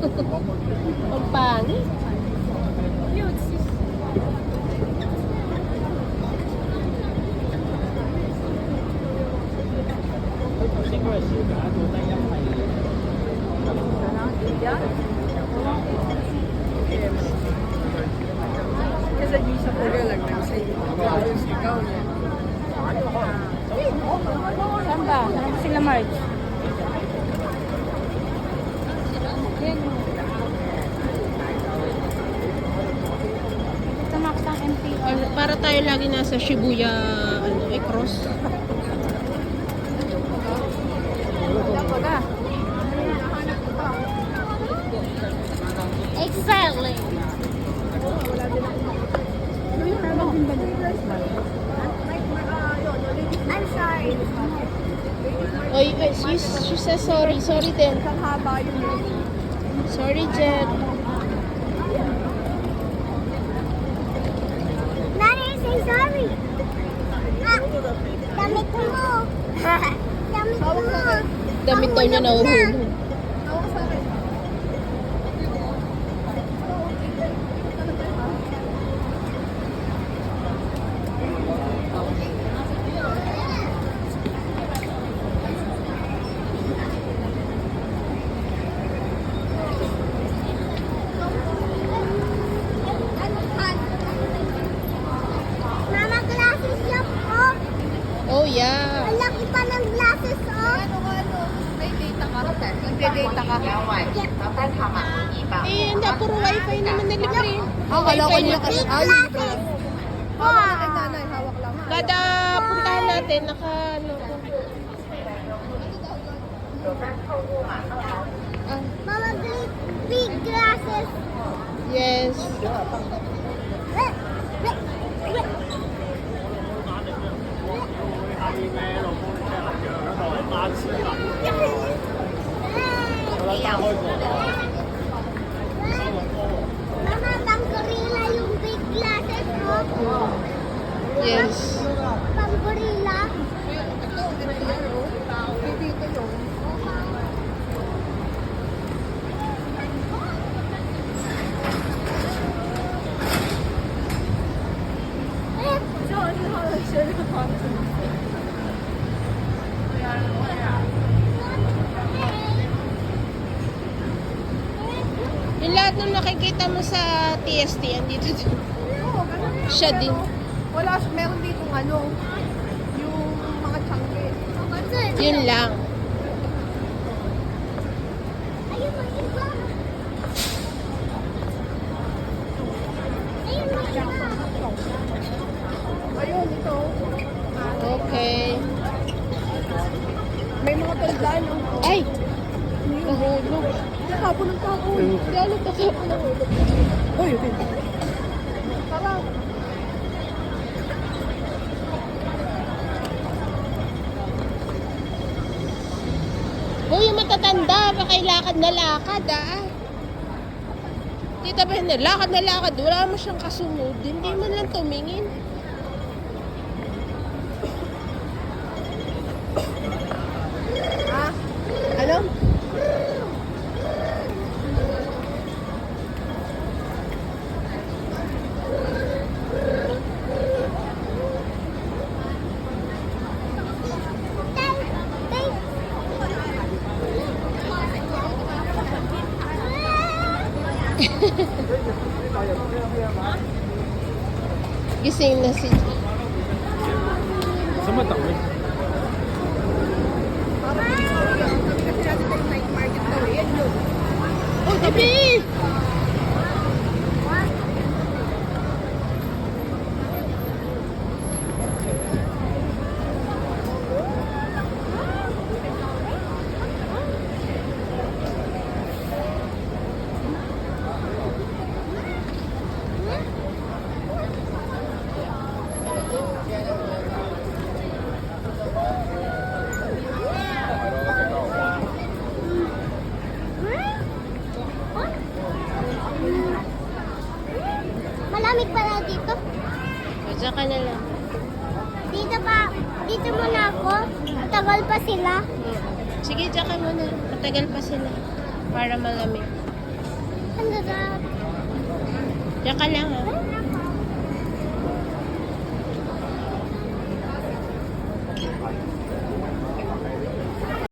Pagpangit. Saan ba? Saan ba sila March? Ito maksang MTR. Para tayo lagi nasa Shibuya, cross. Exactly. I'm sorry. Oy, she says sorry. Sorry din. Sorry, Jen. Nanny, say sorry. Ah, damit mo. Damit mo. Damit daw niya nauhulog. Mama, glasses yan po. Oh, yeah. Ang laki pa ng glasses, oh. Nagde-data ka? Eh, hindi. Puro wifi naman na libre. Kala ko niya kasi. Big glasses. Wow. Nanay, hawak lang. Kada puntahan natin, naka, Mama, big glasses. yes. Mama, pang gorilla yung big glasses, oh. Yes. Pang gorilla. Yung lahat ng nakikita mo sa TST, andito din. Siya din. Wala, meron dito yung mga changke. Yun lang. Ayun, may iba. Ayun, may iba. Ayun, ito. Okay. May mga taldaan. Ay! Nahulog. Nakapon ng tao. Gano'n pa ka po nahulog. Uy, okay. Tara. Hoy, yung matatanda, pakailakad na lakad, ah. Tita ba na lakad, wala mo siyang kasunod. Hindi man lang tumingin. Ano? Gising na si... Oh, Tibi! Malamig pala dito. Diyan ka na lang. Dito muna ako. Tagal pa sila. Sige, diyan ka muna. Matagal pa sila. Para malamig. sarap. Diyan ka lang ha.